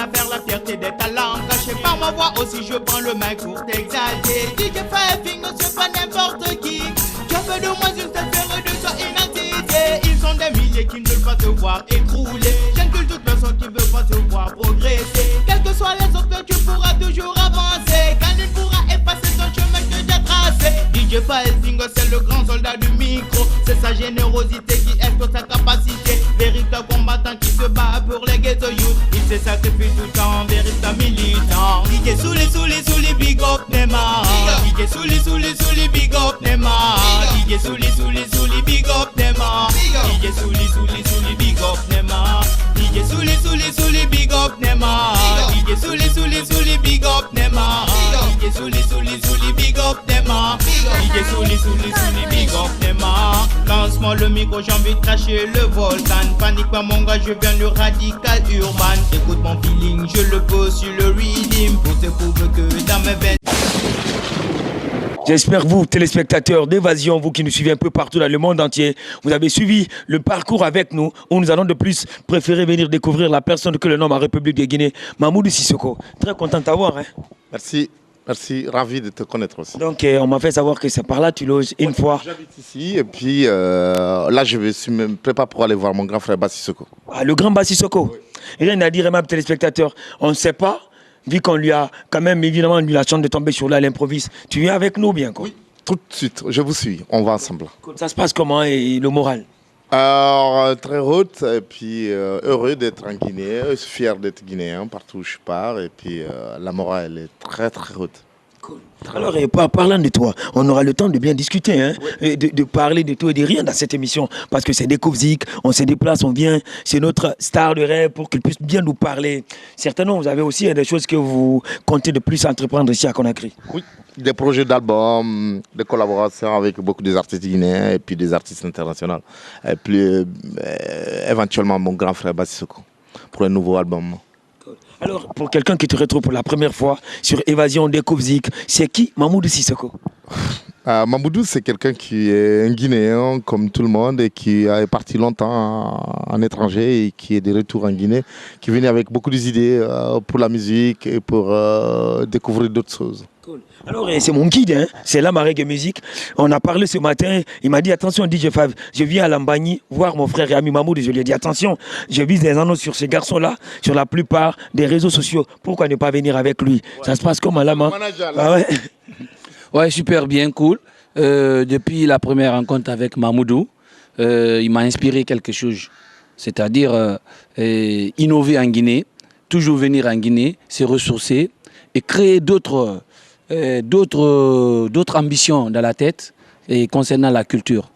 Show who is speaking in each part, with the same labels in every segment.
Speaker 1: à faire la fierté des talents cachés par ma voix aussi je prends le mic pour t'exalter. DJ Five, c'est pas n'importe qui. Tu as fait de moi une tête faire de toi une entité. Ils sont des milliers qui ne veulent pas te voir écrouler. J'incule toute personne qui veut pas te voir progresser. Quels que soient les autres, tu pourras toujours avancer. Quand il pourra effacer ton chemin que tu as tracé. DJ Five, c'est le grand soldat du micro. C'est sa générosité qui expose sa capacité. Véritable combattant qui se bat pour les ghetto youth. Il se sacrifie tout le temps, véritable militant. DJ Souli, big up Nema. DJ Souli, big up Nema. DJ Souli, big up Nema. DJ Souli, big up Nema. DJ Souli, big up Nema. DJ Souli, big up Nema. DJ Souli, big up Nema. DJ Souli, big up Nema. Lance-moi le micro, j'ai envie de cracher le volcan. Panique pas mon gars, je viens du radical urbain. Écoute mon feeling, je le pose sur le rhythm. Pour te prouver que dans mes veines.
Speaker 2: J'espère vous, téléspectateurs d'Évasion, vous qui nous suivez un peu partout dans le monde entier, vous avez suivi le parcours avec nous, où nous allons de plus préférer venir découvrir la personne que le nom en République de Guinée, Mamoudou Sissoko. Très content de t'avoir. Hein.
Speaker 3: Merci, ravi de te connaître aussi.
Speaker 2: Donc on m'a fait savoir que c'est par là tu loges une fois.
Speaker 3: J'habite ici et puis là je me prépare pour aller voir mon grand frère Bassissoko.
Speaker 2: Ah, le grand Bassissoko. Oui. Rien à dire, aimable téléspectateur, on ne sait pas. Vu qu'on lui a quand même évidemment eu la chance de tomber sur là à l'improviste, tu viens avec nous bien quoi?
Speaker 3: Oui, tout de suite, je vous suis, on va ensemble.
Speaker 2: Ça se passe comment et le moral?
Speaker 3: Alors, très haute et puis heureux d'être en Guinée, fier d'être guinéen partout où je pars et puis la morale elle est très très haute.
Speaker 2: Cool. Alors, parlant de toi, on aura le temps de bien discuter, hein, oui. de parler de tout et de rien dans cette émission. Parce que c'est Découvzik, on se déplace, on vient, c'est notre star de rêve pour qu'il puisse bien nous parler. Certainement, vous avez aussi des choses que vous comptez de plus entreprendre ici à Conakry. Oui,
Speaker 3: des projets d'albums, des collaborations avec beaucoup des artistes guinéens et puis des artistes internationaux. Et puis éventuellement mon grand frère Bassissoko pour un nouveau album.
Speaker 2: Alors, pour quelqu'un qui te retrouve pour la première fois sur Évasion Découvzik, c'est qui Mamoudou Sissoko?
Speaker 3: Mamoudou, c'est quelqu'un qui est un Guinéen comme tout le monde et qui est parti longtemps en étranger et qui est de retour en Guinée, qui venait avec beaucoup d'idées pour la musique et pour découvrir d'autres choses.
Speaker 2: Cool. Alors, c'est mon guide, hein? C'est là ma reggae musique. On a parlé ce matin, il m'a dit attention DJ Five, je viens à Lambagny voir mon frère et ami Mamoudou. Je lui ai dit attention, je vise des annonces sur ces garçons-là, sur la plupart des réseaux sociaux. Pourquoi ne pas venir avec lui? Ouais. Ça se passe comment là, man? Ah ouais.
Speaker 4: Ouais, super bien, cool. Depuis la première rencontre avec Mamoudou, il m'a inspiré quelque chose. C'est-à-dire innover en Guinée, toujours venir en Guinée, se ressourcer et créer d'autres ambitions dans la tête et concernant la culture.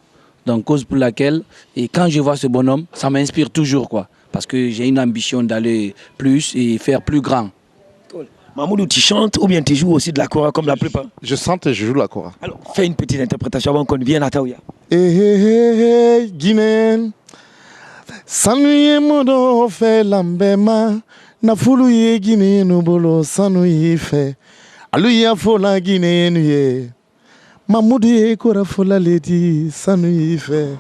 Speaker 4: Donc, cause pour laquelle, et quand je vois ce bonhomme, ça m'inspire toujours, quoi. Parce que j'ai une ambition d'aller plus et faire plus grand.
Speaker 2: Cool. Mamoudou, tu chantes ou bien tu joues aussi de la kora comme la plupart?
Speaker 3: Je chante et je joue la kora.
Speaker 2: Alors, fais une petite interprétation avant qu'on vienne à Taouya.
Speaker 3: Hey, Guinéen, sanuye modo fe lambema, na fulu ye Guinéen bolo sanuye fe. Aluya fola Guinéen ye, Mamoudou ye kora fola leti sanuye fe.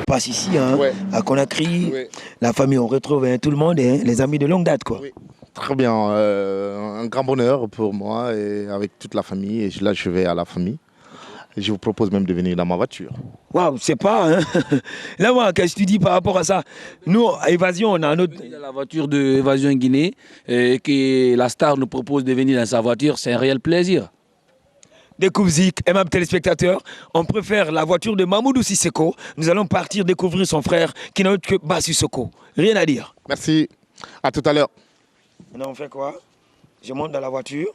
Speaker 2: Passe ici, hein, ouais. À Conakry, ouais. La famille, on retrouve hein, tout le monde, hein, les amis de longue date, quoi. Oui.
Speaker 3: Très bien, un grand bonheur pour moi et avec toute la famille. Et là, je vais à la famille. Et je vous propose même de venir dans ma voiture.
Speaker 2: Waouh, c'est pas, hein. Là, moi, qu'est-ce que tu dis par rapport à ça? Nous, à Évasion, on a un autre...
Speaker 4: Dans la voiture de Évasion Guinée, et que la star nous propose de venir dans sa voiture, c'est un réel plaisir.
Speaker 2: Découvzik, aimable téléspectateurs, on préfère la voiture de Mamoudou Sissoko. Nous allons partir découvrir son frère qui n'a autre que Bassissoko. Rien à dire.
Speaker 3: Merci, à tout à l'heure.
Speaker 2: Maintenant on fait quoi? Je monte dans la voiture.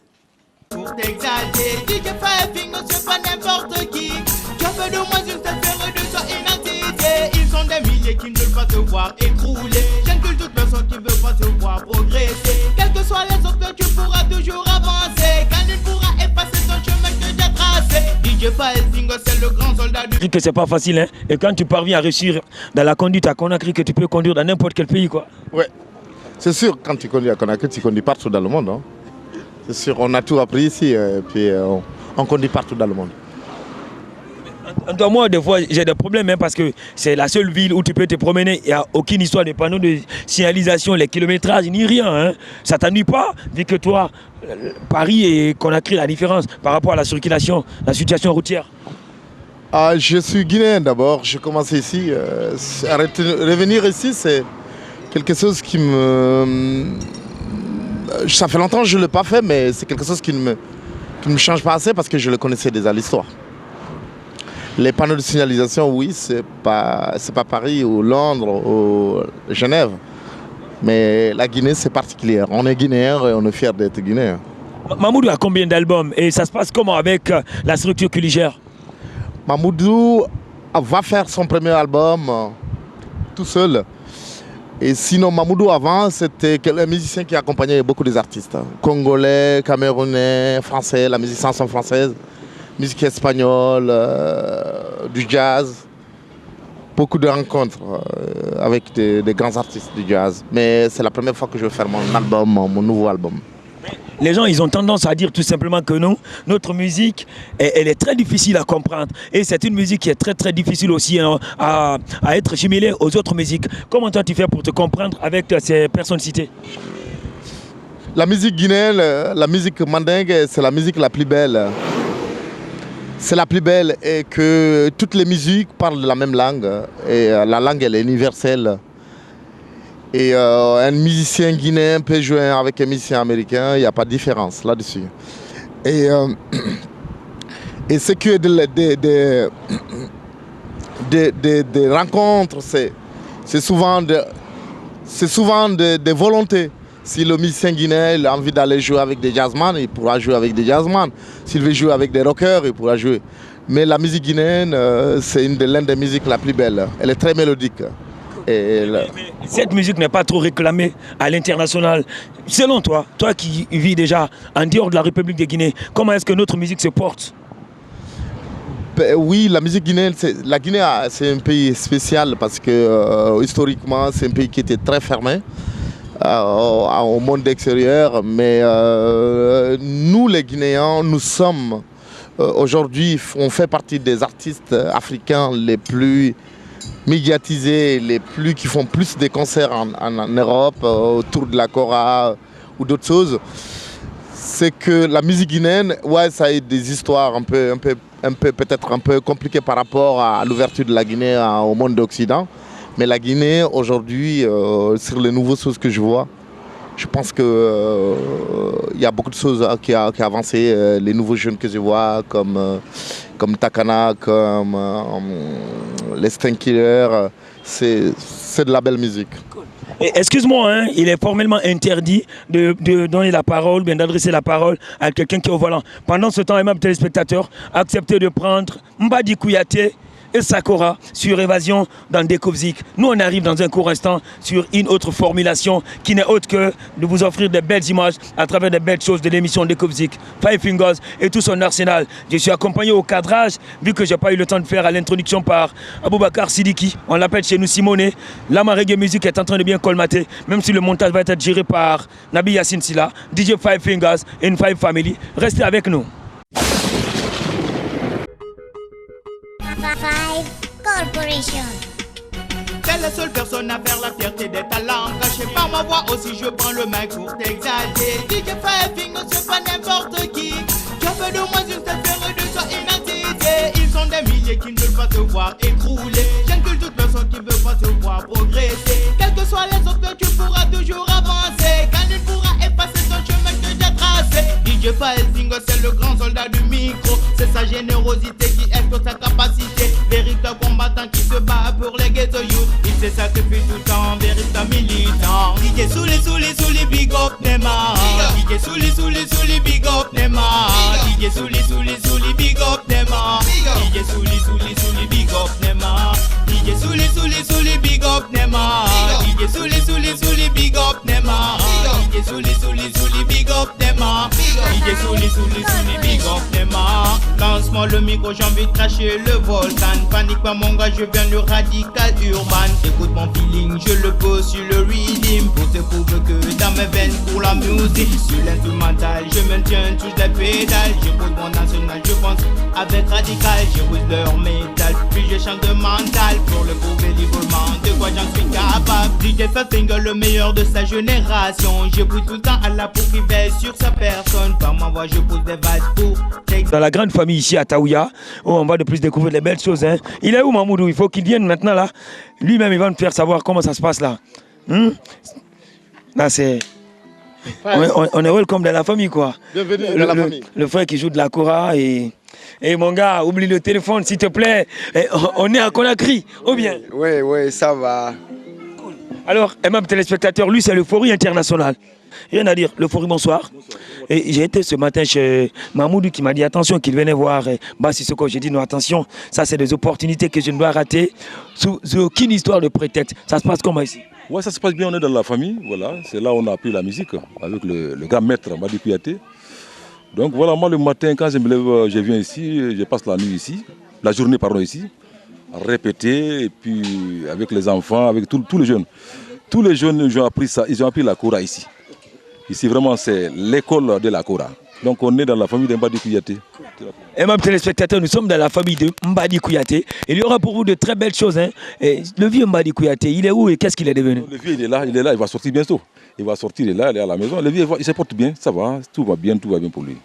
Speaker 1: Pour t'exalter, DJ Five, c'est pas n'importe qui. Tu as fait de moi une tête faire de toi une entité. Ils sont des milliers qui ne veulent pas te voir écrouler. J'incule toute personne qui ne veut pas te voir progresser. Quels que soient les autres, tu pourras toujours avancer. Quand il pourra effacer ton chemin que tu as tracé. DJ Five, c'est le grand soldat du...
Speaker 2: Je dis que c'est pas facile, hein. Et quand tu parviens à réussir dans la conduite à Conakry, que tu peux conduire dans n'importe quel pays, quoi.
Speaker 3: Ouais. C'est sûr, quand tu conduis à Conakry, tu conduis partout dans le monde. Hein. C'est sûr, on a tout appris ici et puis on conduit partout dans le monde.
Speaker 2: Dans moi, des fois, j'ai des problèmes parce que c'est la seule ville où tu peux te promener. Il n'y a aucune histoire de panneaux de signalisation, les kilométrages, ni rien. Ça ne t'ennuie pas, vu que toi, Paris et Conakry, la différence par rapport à la circulation, la situation routière.
Speaker 3: Je suis guinéen d'abord, j'ai commencé ici. Revenir ici, c'est quelque chose qui me... Ça fait longtemps que je ne l'ai pas fait, mais c'est quelque chose qui ne me change pas assez parce que je le connaissais déjà l'histoire. Les panneaux de signalisation, oui, c'est pas Paris ou Londres ou Genève. Mais la Guinée, c'est particulier. On est guinéen et on est fiers d'être guinéen.
Speaker 2: Mamoudou a combien d'albums et ça se passe comment avec la structure Culigère?
Speaker 3: Mamoudou va faire son premier album tout seul. Et sinon, Mamoudou avant, c'était un musicien qui accompagnait beaucoup des artistes. Congolais, camerounais, français, la musique chanson française, musique espagnole, du jazz. Beaucoup de rencontres avec des grands artistes du jazz. Mais c'est la première fois que je vais faire mon album, mon nouveau album.
Speaker 2: Les gens, ils ont tendance à dire tout simplement que nous, notre musique, elle est très difficile à comprendre. Et c'est une musique qui est très très difficile aussi à être jumelée aux autres musiques. Comment toi tu fais pour te comprendre avec ces personnes citées?
Speaker 3: La musique guinéenne, la musique mandingue, c'est la musique la plus belle. C'est la plus belle et que toutes les musiques parlent de la même langue. Et la langue, elle est universelle. Et un musicien guinéen peut jouer avec un musicien américain, il n'y a pas de différence là-dessus. Et ce qui est des rencontres, c'est souvent des volontés. Si le musicien guinéen a envie d'aller jouer avec des jazzman, il pourra jouer avec des jazzman. S'il veut jouer avec des rockers, il pourra jouer. Mais la musique guinéenne, c'est l'une des musiques la plus belle. Elle est très mélodique. Mais
Speaker 2: cette musique n'est pas trop réclamée à l'international. Selon toi, toi qui vis déjà en dehors de la République de Guinée, comment est-ce que notre musique se porte?
Speaker 3: Oui, la musique guinéenne, la Guinée c'est un pays spécial parce que historiquement c'est un pays qui était très fermé au monde extérieur. Mais nous les Guinéens, nous sommes aujourd'hui, on fait partie des artistes africains les plus médiatisés, qui font plus de concerts en Europe, autour de la Cora ou d'autres choses. C'est que la musique guinéenne, ouais, ça a des histoires peut-être un peu compliquées par rapport à l'ouverture de la Guinée au monde d'Occident. Mais la Guinée, aujourd'hui, sur les nouvelles choses que je vois, je pense qu'il y a beaucoup de choses qui ont avancé. Les nouveaux jeunes que je vois, comme Takana, comme les Stankillers, c'est de la belle musique.
Speaker 2: Excuse-moi, il est formellement interdit de donner la parole, bien d'adresser la parole à quelqu'un qui est au volant. Pendant ce temps, aimable téléspectateur, acceptez de prendre Mbadi Kouyaté et Sakora sur Évasion dans Découvzik. Nous, on arrive dans un court instant sur une autre formulation qui n'est autre que de vous offrir de belles images à travers de belles choses de l'émission Découvzik. Five Fingers et tout son arsenal. Je suis accompagné au cadrage, vu que je n'ai pas eu le temps de faire à l'introduction par Aboubakar Sidiki. On l'appelle chez nous Simone. La Reggae Music est en train de bien colmater, même si le montage va être géré par Nabi Yassine Silla, DJ Five Fingers et une Five Family. Restez avec nous.
Speaker 5: Five Corporation.
Speaker 1: T'es la seule personne à faire la fierté des talents. Caché par ma voix aussi, je prends le mic pour t'exalter. DJ Five Fingers, c'est pas n'importe qui. Tu veux de moi une tête faire de toi une entité. Ils sont des milliers qui ne veulent pas te voir écrouler. J'incule toute personne qui veut pas te voir progresser. Quels que soient les autres, tu pourras toujours avancer. Quand il pourra effacer ton chemin que tu as tracé. DJ Five Fingers, c'est le grand soldat du micro. C'est sa générosité qui expose sa capacité. Véritable combattant qui se bat pour les ghetto youth. Il se sacrifie tout le temps, véritable militant. DJ Souli, big up Nema. DJ Souli, big up Nema. DJ Souli, big up Nema. DJ Souli, big up Nema. DJ Souli, big up Nema. DJ Souli, big up Nema. DJ Souli, big up Nema. DJ Souli, big up Nema. Lance-moi le micro, j'ai envie de cracher le volcan. Panique pas mon gars, je viens du radical urbain. Écoute mon feeling, je le pose sur le rhythm. Pour te prouver que dans mes veines coule la la musique, sur l'instrumental, je maintiens, touche les pédales. J'écoute mon national, je pense avec radical. J'écoute leur métal, puis je chante de mental pour le prouver librement de quoi j'en suis capable. DJ Finger, le meilleur de sa génération. J'écoute tout le temps à la peau qui veille sur sa personne. Par ma voix, je pousse des vagues pour.
Speaker 2: Dans la grande famille ici à Taouya, où on va de plus découvrir les belles choses. Hein. Il est où Mamoudou? Il faut qu'il vienne maintenant là. Lui-même, il va nous faire savoir comment ça se passe là. Là, c'est... On est welcome dans la famille, quoi.
Speaker 3: Bienvenue dans la famille.
Speaker 2: Le frère qui joue de la kora et mon gars, oublie le téléphone, s'il te plaît. On est à Conakry, ou bien?
Speaker 6: Oui, ça va.
Speaker 2: Cool. Alors, aimable téléspectateur, lui, c'est l'Euphorie internationale. Rien à dire. L'Euphorie, bonsoir. Et j'ai été ce matin chez Mamoudou qui m'a dit attention, qu'il venait voir Bassissoko. J'ai dit non, attention, ça, c'est des opportunités que je ne dois rater sous aucune histoire de prétexte. Ça se passe comment ici?
Speaker 7: Ouais, ça se passe bien, on est dans la famille, voilà. C'est là où on a appris la musique avec le grand maître Madi Kouyaté. Donc voilà, moi le matin, quand je me lève, je viens ici, je passe la nuit ici, la journée pardon ici, à répéter, et puis avec les enfants, avec tous les jeunes. Tous les jeunes, ils ont appris ça, ils ont appris la kora ici. Ici vraiment c'est l'école de la kora. Donc on est dans la famille de Mbadi Kouyaté.
Speaker 2: Aimable téléspectateurs, nous sommes dans la famille de Mbadi Kouyaté. Il y aura pour vous de très belles choses. Hein. Et le vieux Mbadi Kouyaté, il est où et qu'est-ce qu'il est devenu?
Speaker 7: Le vieux il est là, il va sortir bientôt. Il va sortir, il est là, il est à la maison. Le vieux il se porte bien, ça va, tout va bien pour lui.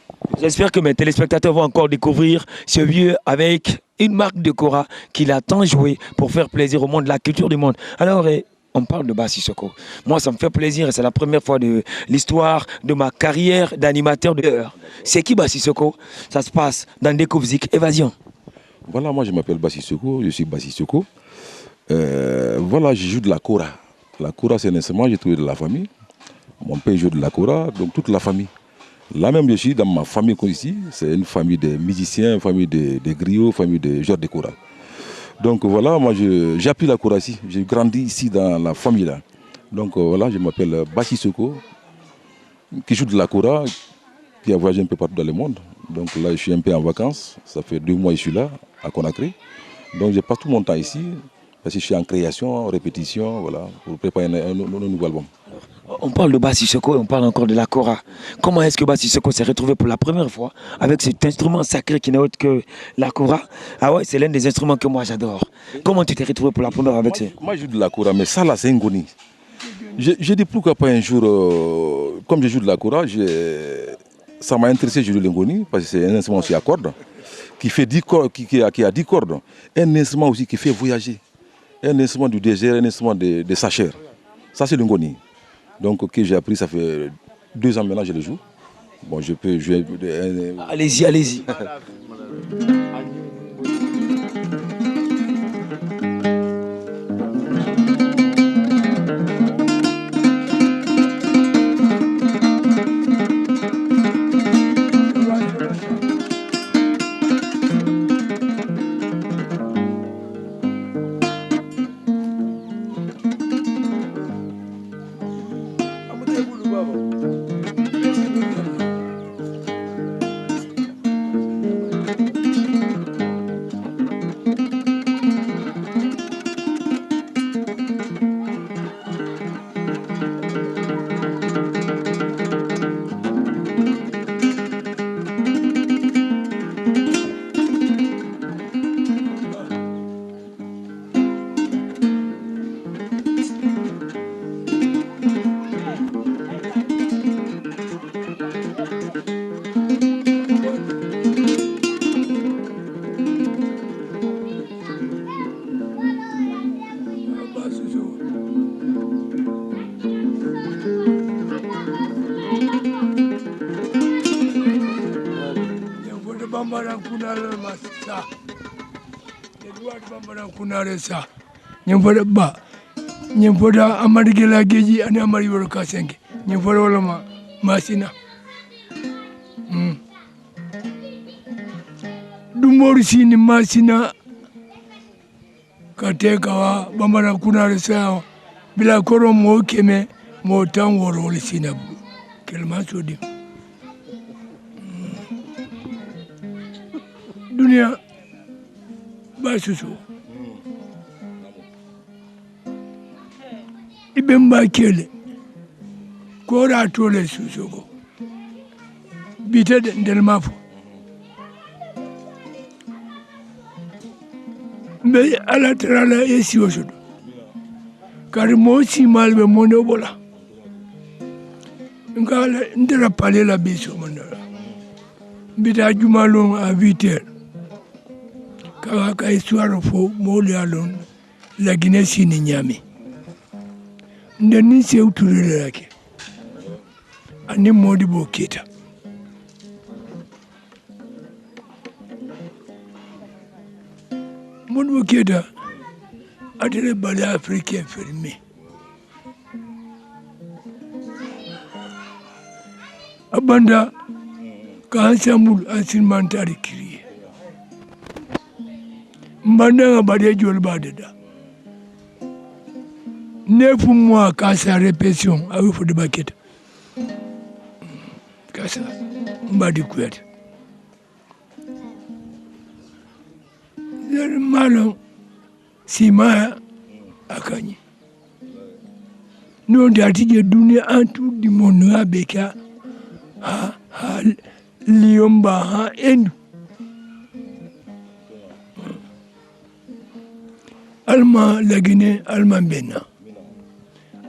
Speaker 2: J'espère que mes téléspectateurs vont encore découvrir ce vieux avec une marque de kora qu'il a tant joué pour faire plaisir au monde, la culture du monde. Alors, on parle de Bassissoko. Moi, ça me fait plaisir et c'est la première fois de l'histoire de ma carrière d'animateur de heure. C'est qui Bassissoko? Ça se passe dans Découvzik. Évasion.
Speaker 7: Voilà, moi je m'appelle Bassissoko, je suis Bassissoko. Voilà, je joue de la kora. La kora, c'est un instrument, j'ai trouvé de la famille. Mon père joue de la kora, donc toute la famille. Là même, je suis dans ma famille ici. C'est une famille de musiciens, une famille de griots, une famille de joueurs de kora. Donc voilà, moi j'ai appris la kora ici. J'ai grandi ici dans la famille là. Donc voilà, je m'appelle Bassissoko, qui joue de la kora, qui a voyagé un peu partout dans le monde. Donc là, je suis un peu en vacances. Ça fait 2 mois que je suis là, à Conakry. Donc je passe tout mon temps ici. Parce que je suis en création, en répétition, voilà, pour préparer un nouveau album.
Speaker 2: On parle de Bassissoko et on parle encore de la kora. Comment est-ce que Bassissoko s'est retrouvé pour la première fois avec cet instrument sacré qui n'est autre que la kora? Ah ouais, c'est l'un des instruments que moi j'adore. Comment tu t'es retrouvé pour la première fois avec ça?
Speaker 7: Moi je joue de la kora, mais ça là c'est un goni. J'ai dit pourquoi pas un jour, comme je joue de la kora, ça m'a intéressé de jouer le ngoni, parce que c'est un instrument aussi à cordes, qui fait 10 cordes, qui a 10 cordes. Un instrument aussi qui fait voyager. Un instrument du désert, un instrument de sachère. Ça, c'est le ngoni. Donc, ok, j'ai appris, ça fait 2 ans maintenant, je le joue. Bon, je peux jouer.
Speaker 2: Allez-y, allez-y.
Speaker 8: Nyamfoda ba nyamfoda amarigela geji ani amari woro kasenge nyamfoda wala masina dumori sini masina kateka wa bambara kunare sa bila koro mo keme mo tan woro wala sina kelma sodi dunia basusu ibemba kele kora tole susoko bite del mafo me ala trala esi osodo kari mosi malbe mono bola ngala ndera pale la biso mandala bita jumalon a 8h ka histoire fo moli alon la Guinée sini nyami ndeni se uturele yake ani Modibo Keita Modibo Keita atele balai africain fermé abanda ka ensemble instrumental créé mbanda nga balai jol badeda 9 mois qu'à sa répétition à Oufou de Baquette. Kassa, m'a découvert. Le malin, si ma a gagné. Nous on a dit donner un tour du monde à Beka, à Liomba, à Endou. Alma la Guinée, Alma Bena.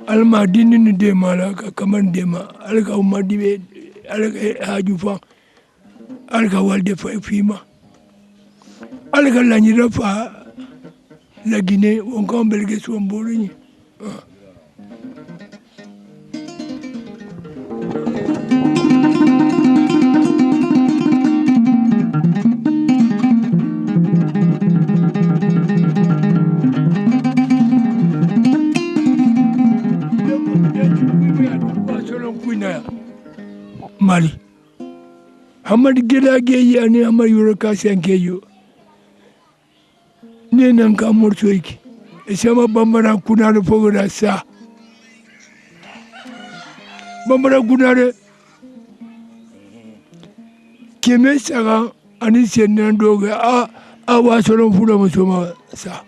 Speaker 8: Alma dinin de mala ka kaman de ma alka umma dibe alka haju fa alka walde fa fima alka lani rafa la Guinée on kan belge so mbolini Mali. Hamad gela geyi ani hamad yoro kasi ankeyo. Nena nka morso iki. Esama bambara kunare fogora sa. Bambara kunare. Keme saga ani senen doge a wasoro fula musoma sa.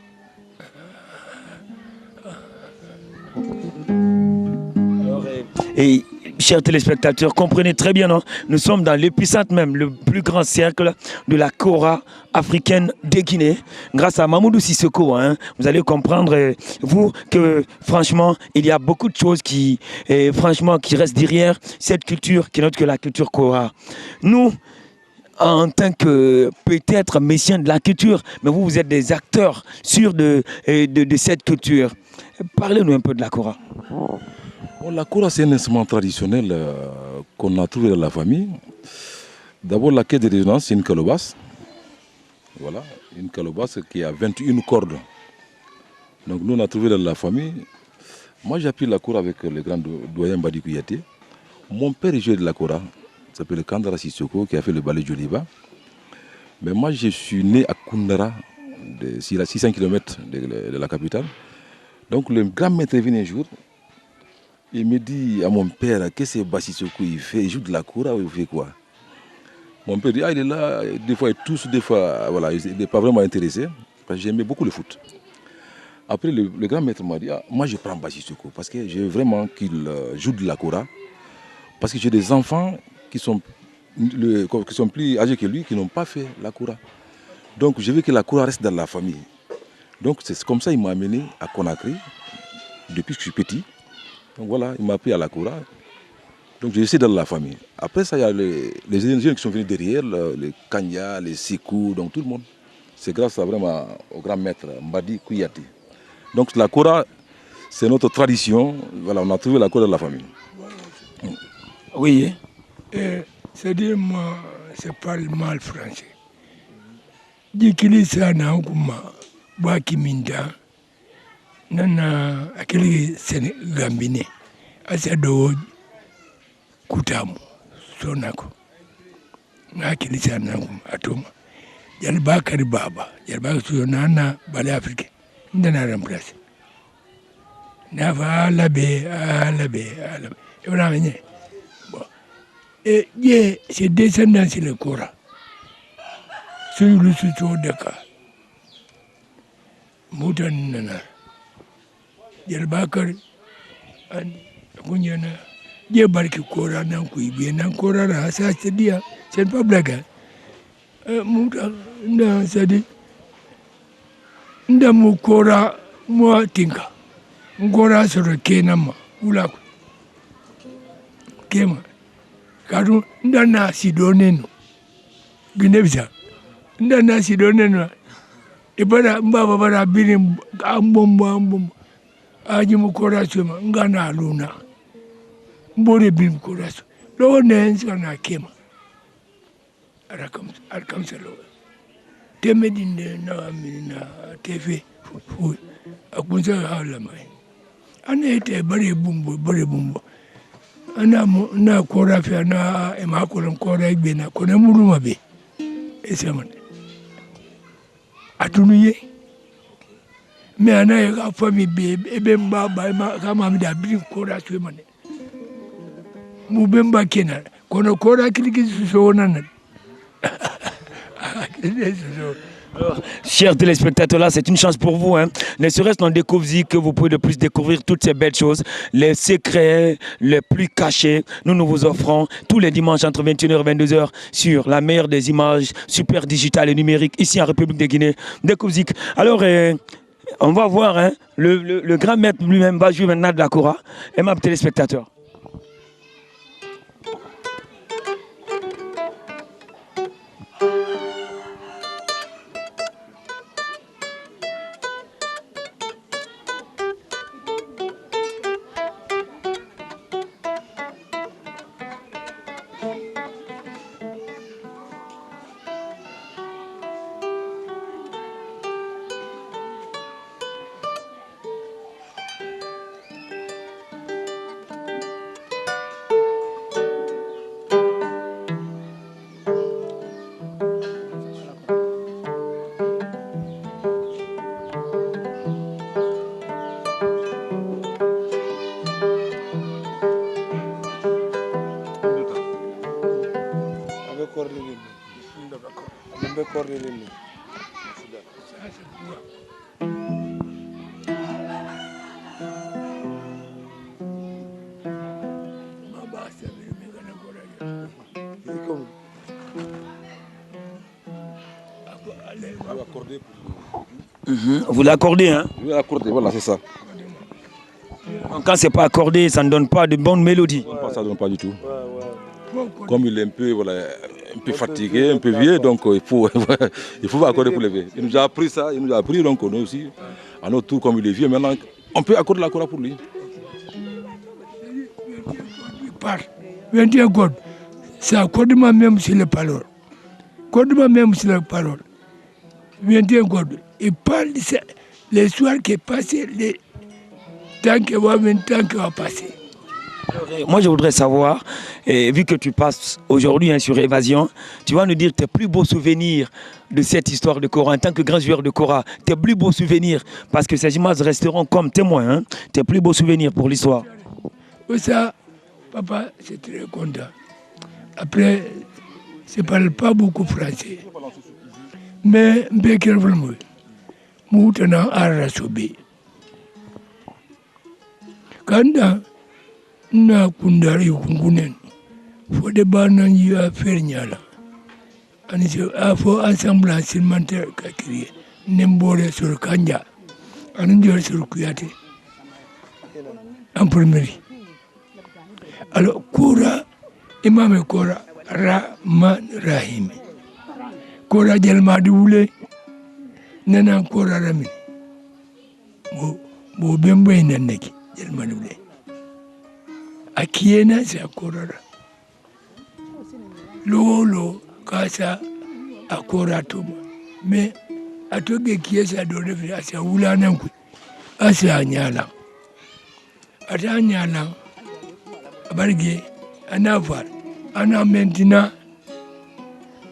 Speaker 2: Et chers téléspectateurs, comprenez très bien, non? Nous sommes dans l'épicentre même, le plus grand cercle de la Kora africaine de Guinée. Grâce à Mamoudou Sissoko, hein, vous allez comprendre, vous, que franchement, il y a beaucoup de choses qui restent derrière cette culture qui est notre que la culture Kora. Nous, en tant que peut-être messiens de la culture, mais vous êtes des acteurs sûrs de cette culture. Parlez-nous un peu de la Kora.
Speaker 7: Bon, la Kora, c'est un instrument traditionnel qu'on a trouvé dans la famille. D'abord, la caisse de résonance, c'est une calebasse. Voilà, une calebasse qui a 21 cordes. Donc, nous, on a trouvé dans la famille. Moi, j'ai appris la Kora avec le grand doyen Mbadi Kouyaté. Mon père est joué de la Kora. Il s'appelle Kandara Sissoko, qui a fait le ballet Joliba. Mais moi, je suis né à Koundara, à 600 km de la capitale. Donc, le grand maître est venu un jour. Il me dit à mon père, qu'est-ce que Bassissoko il fait? Il joue de la Kora ou il fait quoi? Mon père dit, il est là, des fois il tousse, des fois, voilà, il n'est pas vraiment intéressé, parce que j'aimais beaucoup le foot. Après, le grand maître m'a dit, moi je prends Bassissoko, parce que je veux vraiment qu'il joue de la Kora, parce que j'ai des enfants qui sont plus âgés que lui, qui n'ont pas fait la Kora. Donc je veux que la Kora reste dans la famille. Donc c'est comme ça qu'il m'a amené à Conakry, depuis que je suis petit. Donc voilà, il m'a appris à la Kora. Donc j'ai essayé dans la famille. Après ça, il y a les jeunes qui sont venus derrière, les Kanya, les Sikou, donc tout le monde. C'est grâce vraiment au grand maître Mbadi Kouyaté. Donc la Kora, c'est notre tradition. Voilà, on a trouvé la Kora dans la famille.
Speaker 2: Oui.
Speaker 8: C'est-à-dire, moi, je parle mal français. Dikilisa na hukuma baki minda. Nana akili gambine asa do kutamu sonako na akili sana atoma yalba kari baba yalba so nana bale afrique ndana remplacer na va alabe ebra menye bon et c'est descendant sur le Kora sur le sous deka mutan nana Yalbakar and Gunyana je barki kora nan ku ibe nan kora na sa dia c'est pas blague muta nda sadi nda mu kora mo tinka ngora soro kenama ula kema kadu nda na sidoneno ginebza nda na sidoneno ibara mbaba bara bini ambombo aji mu kora suma ngana luna mbore bim kora su lo nensa na kema arakam salo temedinde na amina tefe fu akunza hala mai anete bare bumbo ana na kora fe na e ma ko kora ibe na ko ne muruma be esemane atunuye me ana e ka fami be ebe mba ba ma kama mi da bi kora su mane mu bemba kenan kono kora kiliki so nan.
Speaker 2: Alors, chers téléspectateurs, là, c'est une chance pour vous. Hein. Ne serait-ce dans Découvzik que vous pouvez de plus découvrir toutes ces belles choses, les secrets les plus cachés. Nous vous offrons tous les dimanches entre 21h et 22h sur la meilleure des images super digitales et numériques ici en République de Guinée, Découvzik. Alors, on va voir, hein, le grand maître lui-même va jouer maintenant de la kora. Et mes téléspectateurs. Vous l'accordez, hein?
Speaker 7: Je vais l'accorder, voilà, c'est ça.
Speaker 2: Quand c'est pas accordé, ça ne donne pas de bonnes mélodies.
Speaker 7: Ça ne donne pas du tout. Comme il est un peu, voilà, un peu fatigué, un peu vieux, donc il faut accorder pour lever. Il nous a appris ça, il nous a appris, donc nous aussi, à notre tour, comme il est vieux, maintenant, on peut accorder la kora pour lui.
Speaker 8: 21 cordes, c'est accordement même sur les paroles. Accordement même sur les paroles. 21 cordes. Il parle de l'histoire qui est passée, le temps qui va passer.
Speaker 2: Moi, je voudrais savoir, vu que tu passes aujourd'hui sur Évasion, tu vas nous dire tes plus beaux souvenirs de cette histoire de kora. En tant que grand joueur de kora, tes plus beaux souvenirs, parce que ces images resteront comme témoins, hein, tes plus beaux souvenirs pour l'histoire.
Speaker 8: Ça, papa, c'est très content. Après, je ne parle pas beaucoup français. Mais, je Moutana Arasobe. Kanda na kundari kungunen. Faut de banan yu a faire nyala. Anise afo ensemble silmentaire kakiri. Nembore sur kanja. Anunjor sur kuyate. En première. Alors, Kora, Imam Kora, Rahman Rahim. Kora Jalma Doule. Nana kora rami bo bembo ina neki jelmanu le akiena sa korara lolo kasa akora tuma me atoge kiesa dole fi asa wulanan ku asa nyala ata nyala abarge ana far ana mentina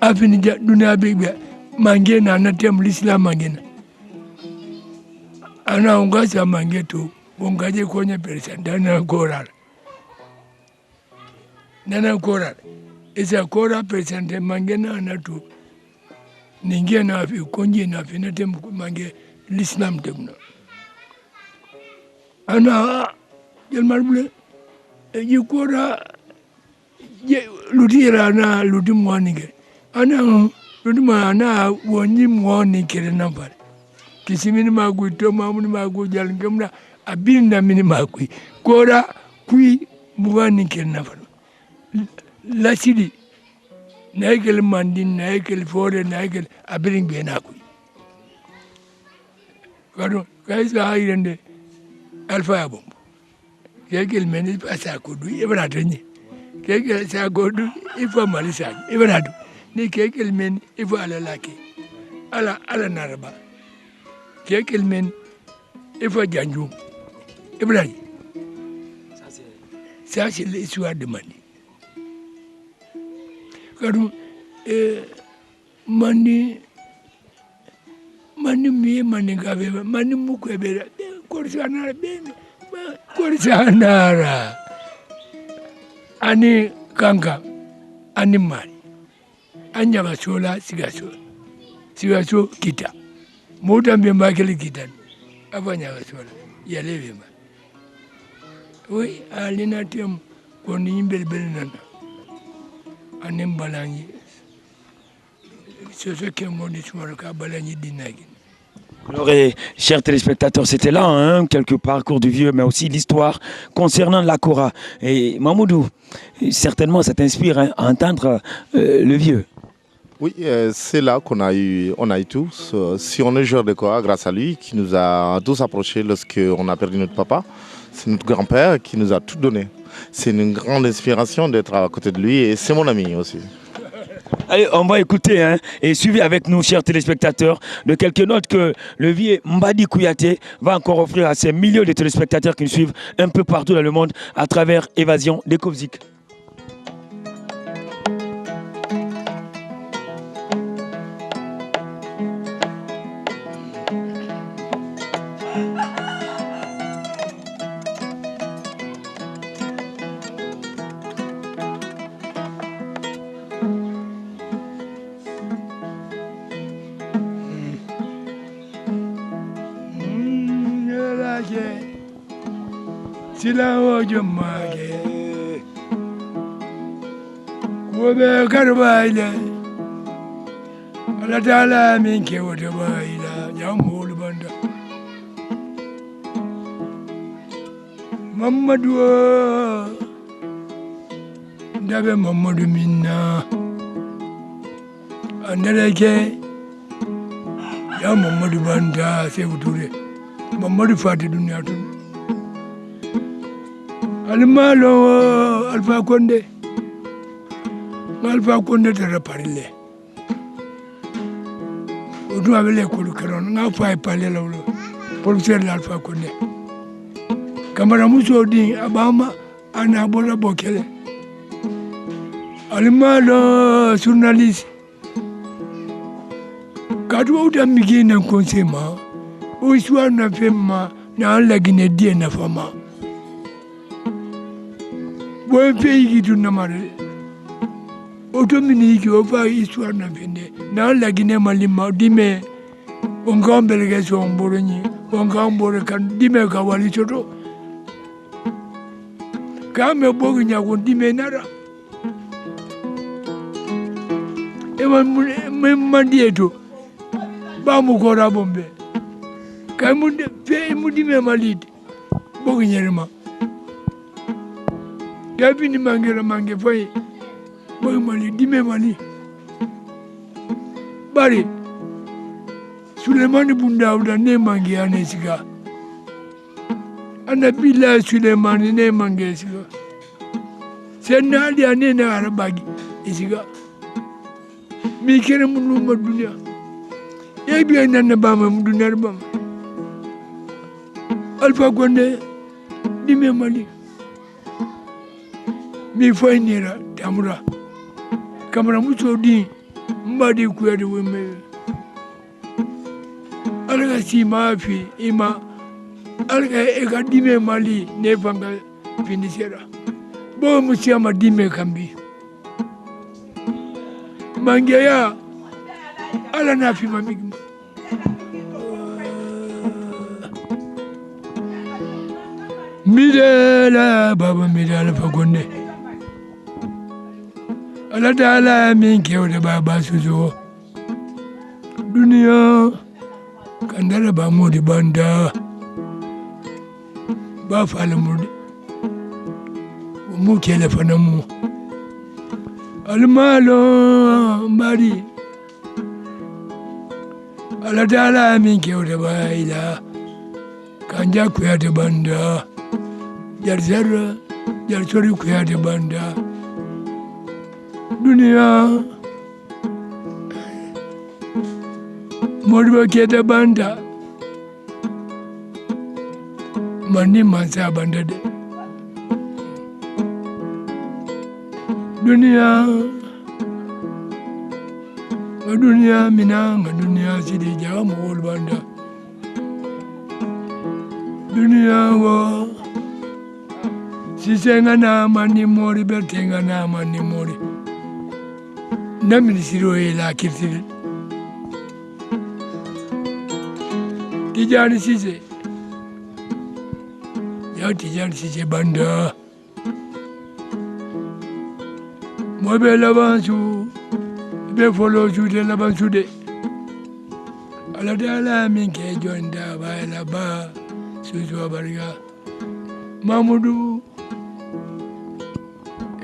Speaker 8: afini duna bigbe mangena na tem l'islam mangena ana ungasa mangeto ungaje kwenye presenta na koral isa kora presenta mangena na tu ningia na fi konje na fi na tem mange l'islam temna ana jelmar bule yikora lutira na luti mwanike ana luti mana woni mwani kire nambare kisimini magui to mamuni magui jalngemna abinda mini magui kora kui mwani kire nambare lasidi naikele mandin naikele fore naikele abiring bena kui kado kaisa hairende alfa ya bombo kekele meni pasa kudu ibratanye kekele sa kudu ifa malisa ibradu ni kekele meni ifa alalaki ala naraba kekele meni ifa janju ibradi ça c'est l'histoire de Mani kadu mani mi mani gabe mani mukwebera korsanara beno korsanara ani kanka ani mari anya basola sigaso kita mota mbemba kele kita abanya basola yalebe ma oui alina tem koni belbel nana anem balangi c'est ce que mon histoire ka balangi dinagi.
Speaker 2: Alors, chers téléspectateurs, c'était là, hein, quelques parcours du vieux, mais aussi l'histoire concernant la Kora. Et Mamoudou, certainement, ça t'inspire hein, à entendre le vieux.
Speaker 3: Oui, c'est là qu'on a eu tous. Si on est joueur de Kora, grâce à lui, qui nous a tous approchés lorsqu'on a perdu notre papa, c'est notre grand-père qui nous a tout donné. C'est une grande inspiration d'être à côté de lui et c'est mon ami aussi.
Speaker 2: Allez, on va écouter hein, et suivez avec nous, chers téléspectateurs, de quelques notes que le vieux Mbadi Kouyaté va encore offrir à ces millions de téléspectateurs qui nous suivent un peu partout dans le monde à travers Évasion Découvzik.
Speaker 8: Sila ojo mage Wobe karbaila Ala tala minke wote baila Jamhul banda Mamadou Ndabe Mamadou minna Andareke Ya Mamadou banda Sewuture Mamadou fati dunia tunu Almalo Alpha Condé tara parile Odu avele kulu karon nga fa pale lawlo professeur Alpha Condé Kamara muso di abama ana bola bokele Almalo journaliste Kadu uta migina konsema Oiswa na fema na lagine die na fama Bon pays qui tourne marre. Automini qui ofa histoire na fende. Na la Guinée malima dime. On gambele son boroni. On gambore kan dime ka wali choto. Kame bogi nya ko dime nara. E man mandieto. Ba mu ko ra bombe. Kai mu de pe mu dime malide. Bogi nyerema. Gabi ni mange fay boy mali dime mali bari Sulemani Bundauda ne mange ane siga Anabila Sulemani ne mange siga Senali ane na arabagi siga mi kere munu ma dunia e bi nan ba ma dunia ba Alpha Condé dime mali mi fainira tamura kamara muso di mbadi kuyade weme alga si mafi ima alga ega dime mali ne fanga finisera bo musiama dime kambi mangeya ala nafi mamigma Midela baba midala fagonde. Ala dala min kewde baba suzo. Dunia kandala ba modi banda. Ba fala mudi. Mu kele fanamu. Almalo mari. Ala dala min kewde ba ila. Kanja kuyade banda. Jar zarra, jar sori kuyade banda. Dunia Moriba kede banda. Mani mansa banda de. Dunia minanga dunia sidi jamu ol banda. Dunia wo sisenga na mani mori bertenga na mani mori. Namni siro ila kirtiri. Tijani sise. Ya tijani sise banda. Mobe labansu. Be follow su de labansu de. Ala dala min ke jonda ba la ba. Susu abariga. Mamudu.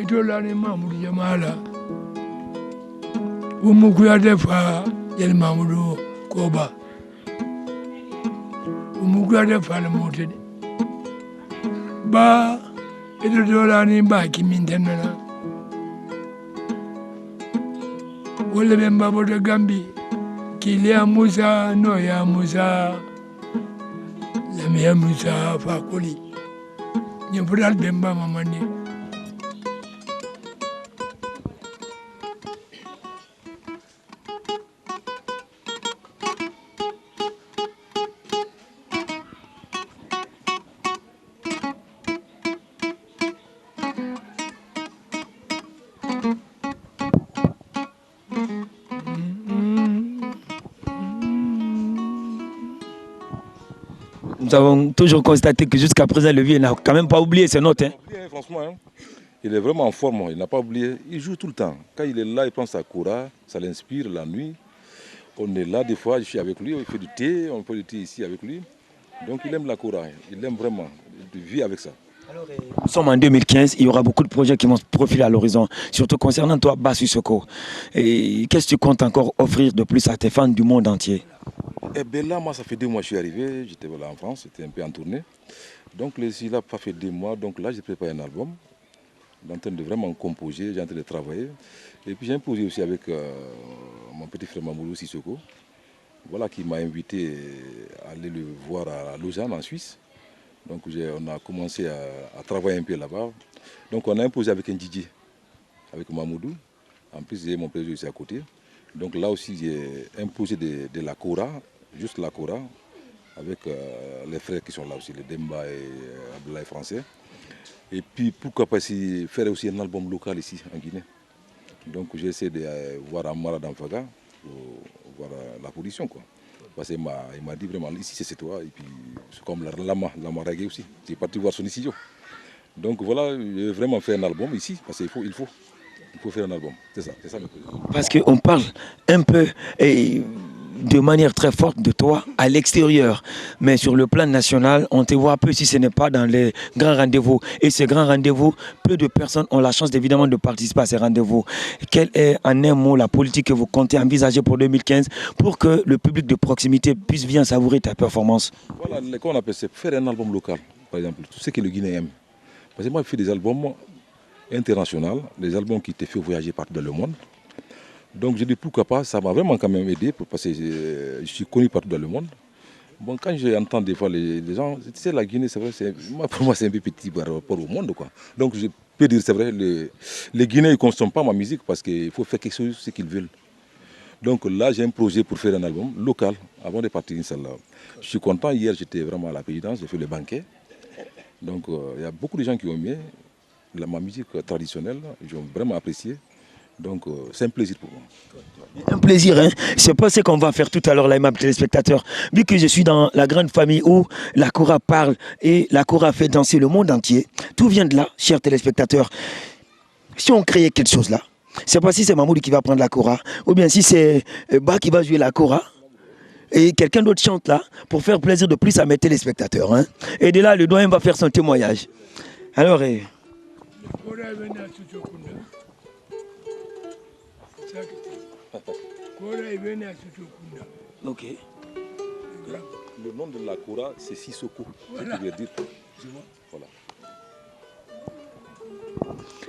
Speaker 8: Itolani Mamudu Jamala. Umukuya defa yel Mamudu Koba. Umukuya defa le mote. Ba itolani ba kimintana. Wole bemba bodo Gambi. Kilia Musa no ya Musa. Lamia Musa fakoli. Nyepudal bemba mamani.
Speaker 2: Nous avons toujours constaté que jusqu'à présent, le vieux n'a quand même pas oublié ses notes. Hein.
Speaker 7: Franchement, hein. Il est vraiment en forme, il n'a pas oublié. Il joue tout le temps. Quand il est là, il prend sa kora, ça l'inspire la nuit. On est là des fois, je suis avec lui, il fait du thé, on fait du thé ici avec lui. Donc il aime la kora, il aime vraiment, il vit avec ça.
Speaker 2: Alors, nous sommes en 2015, il y aura beaucoup de projets qui vont se profiler à l'horizon, surtout concernant toi, Bassissoko. Et qu'est-ce que tu comptes encore offrir de plus à tes fans du monde entier?
Speaker 7: Eh bien là, moi, ça fait 2 mois que je suis arrivé, j'étais là en France, j'étais un peu en tournée. Donc là, ça fait 2 mois, donc là, j'ai préparé un album. Je suis en train de vraiment composer, j'ai en train de travailler. Et puis j'ai imposé aussi avec mon petit frère Mamoudou Sissoko, voilà, qui m'a invité à aller le voir à Lausanne, en Suisse. Donc on a commencé à travailler un peu là-bas. Donc on a imposé avec un DJ, avec Mamoudou. En plus, j'ai mon père aussi à côté. Donc là aussi, j'ai imposé de la kora, juste la kora, avec les frères qui sont là aussi, les Demba et Abdoulaye français. Et puis pourquoi pas faire aussi un album local ici en Guinée. Donc j'ai essayé de voir Amara Damfaga pour voir la position, quoi. Parce qu'il m'a dit vraiment, ici c'est toi, et puis c'est comme la Lama Reggae aussi. J'ai parti voir son studio. Donc voilà, j'ai vraiment fait un album ici, parce qu'il faut faire un album. C'est ça le projet.
Speaker 2: Parce qu'on parle un peu et de manière très forte de toi à l'extérieur. Mais sur le plan national, on te voit peu si ce n'est pas dans les grands rendez-vous. Et ces grands rendez-vous, peu de personnes ont la chance évidemment de participer à ces rendez-vous. Quelle est en un mot la politique que vous comptez envisager pour 2015 pour que le public de proximité puisse bien savourer ta performance?
Speaker 7: Voilà, ce qu'on appelle, c'est faire un album local, par exemple, tout ce que le Guinéen aime. Parce que moi, je fais des albums internationaux, des albums qui te font voyager partout dans le monde. Donc je dis pourquoi pas, ça m'a vraiment quand même aidé parce que je suis connu partout dans le monde. Bon, quand j'entends des fois les gens, tu sais, la Guinée, c'est vrai, pour moi c'est un peu petit par rapport au monde, quoi. Donc je peux dire, c'est vrai, les Guinéens ne consomment pas ma musique parce qu'il faut faire quelque chose, ce qu'ils veulent. Donc là, j'ai un projet pour faire un album local avant de partir, Inch'Allah. Je suis content, hier j'étais vraiment à la présidence, j'ai fait le banquet. Donc il y a beaucoup de gens qui ont aimé ma musique traditionnelle, ils ont vraiment apprécié. Donc c'est un plaisir pour moi.
Speaker 2: Un plaisir, hein. C'est pas ce qu'on va faire tout à l'heure, là, aimables téléspectateurs. Vu que je suis dans la grande famille où la Kora parle et la Kora fait danser le monde entier, tout vient de là, chers téléspectateurs. Si on créait quelque chose là, c'est pas si c'est Mamoudou qui va prendre la Kora, ou bien si c'est Ba qui va jouer la Kora, et quelqu'un d'autre chante là, pour faire plaisir de plus à mes téléspectateurs. Hein. Et de là, le doyen va faire son témoignage. Alors, ok.
Speaker 7: Le nom de la Kora, c'est Sissoko. Voilà. Voilà.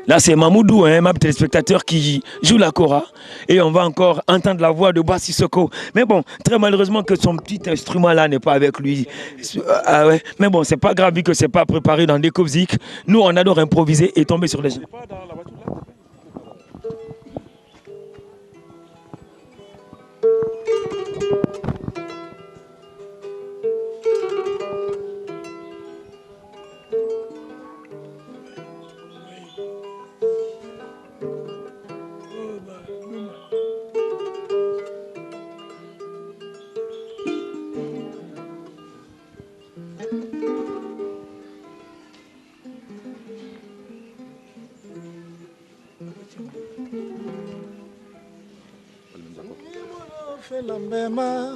Speaker 2: Là, c'est Mamoudou, hein, ma téléspectateur, qui joue la Kora. Et on va encore entendre la voix de Bassi Soko. Mais bon, très malheureusement que son petit instrument-là n'est pas avec lui. Ah ouais. Mais bon, c'est pas grave vu que c'est pas préparé dans des Zik. Nous, on adore improviser et tomber sur les gens.
Speaker 3: Lambema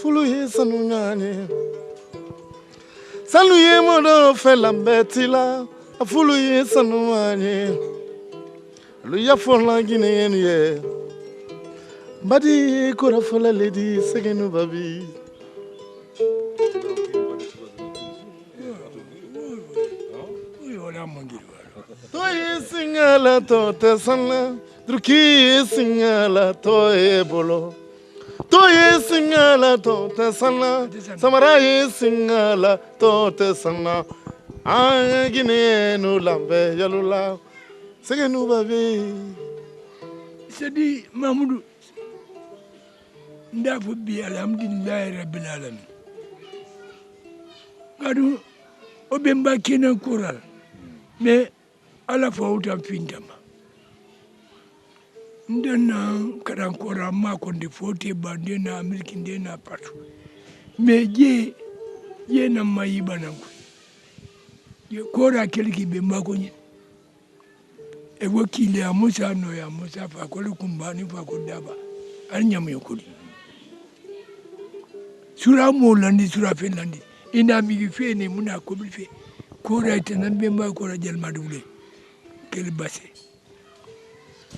Speaker 3: fulu ye sanu ɲani sanu ye mɔdɔ fɛ lambɛti la a fulu ye sanu ɲani lu yafɔla gineyenu ye badi kora fɔla ledi sɛgɛnu babi to ye singala to tɛ sanna duruki ye singala to ye bolo to ye singala to te sana samara ye singala to te sana an gine nu lambe yalula sege nu babe
Speaker 8: sedi Mamoudou ndafo bi alhamdulillahi rabbil alamin gadu obemba kena koral mais ala fawta fintama ndena karankora mako ndi fote ba ndena milki ndena patu me je na mayiba nangu je kora kelki be mako nyi e wakile ya musa no ya musa fa ko kumbani fa ko daba anyam yokuli sura mo landi sura fe landi ina mi fe ne muna ko bi fe kora itanan be mako ra jel madule kel basse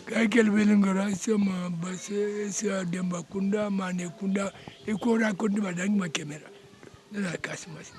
Speaker 8: Kaikel belengara sama base sa demba kunda mane kunda ikora kundi badangi makemera na kasmas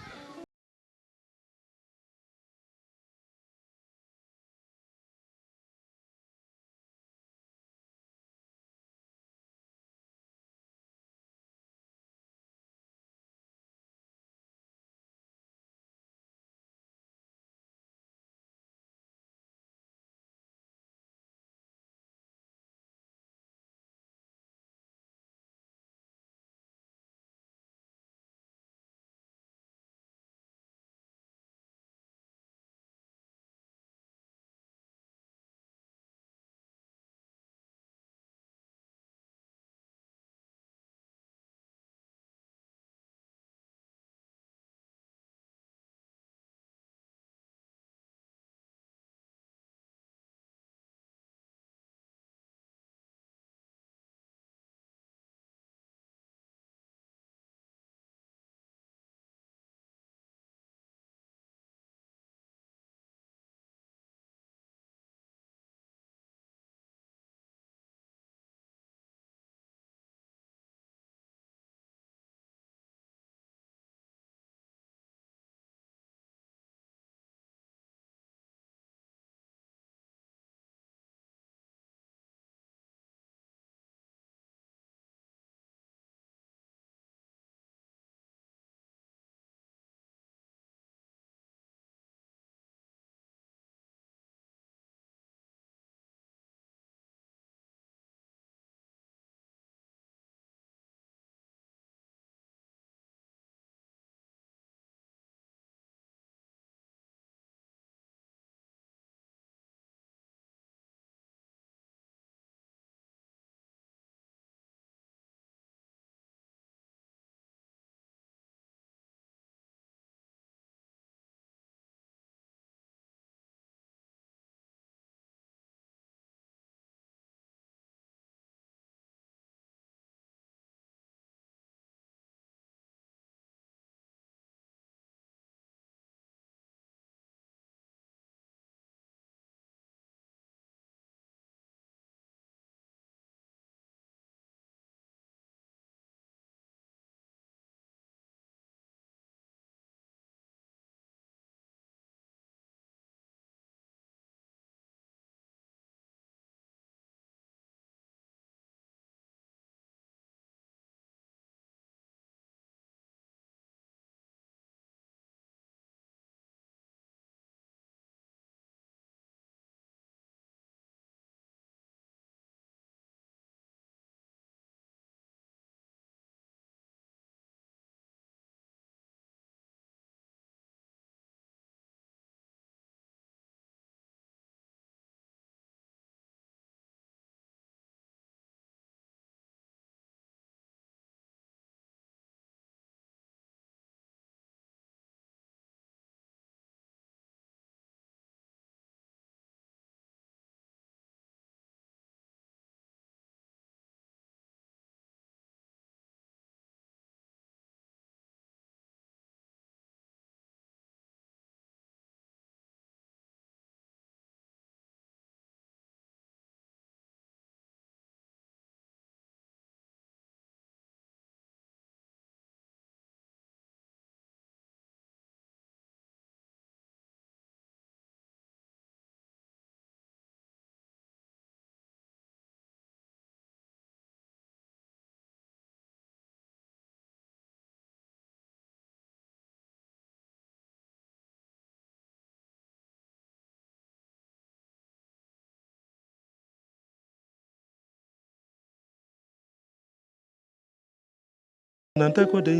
Speaker 6: Nantakode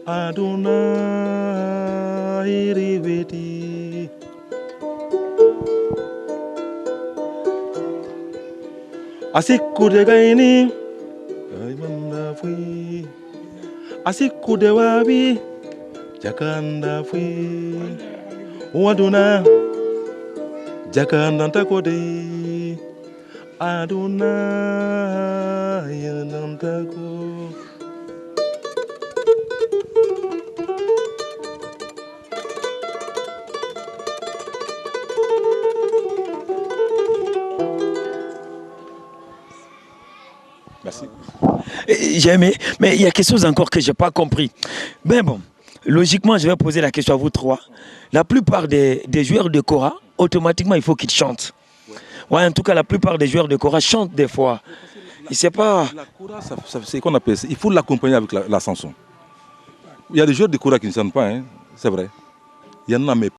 Speaker 6: Adonai riveti Asikude gaini Aimanda fui Asikude wabi Jakanda fui Waduna Jakanda takode Adonai nantako.
Speaker 7: Merci.
Speaker 2: J'ai aimé, mais il y a quelque chose encore que je n'ai pas compris. Ben bon, logiquement, je vais poser la question à vous trois. La plupart des joueurs de kora, automatiquement, il faut qu'ils chantent. Ouais, en tout cas, la plupart des joueurs de kora chantent des fois. Il sait pas.
Speaker 7: La kora, c'est qu'on appelle ça. Il faut l'accompagner avec la chanson. Il y a des joueurs de kora qui ne chantent pas, hein, c'est vrai. Il y en a, mais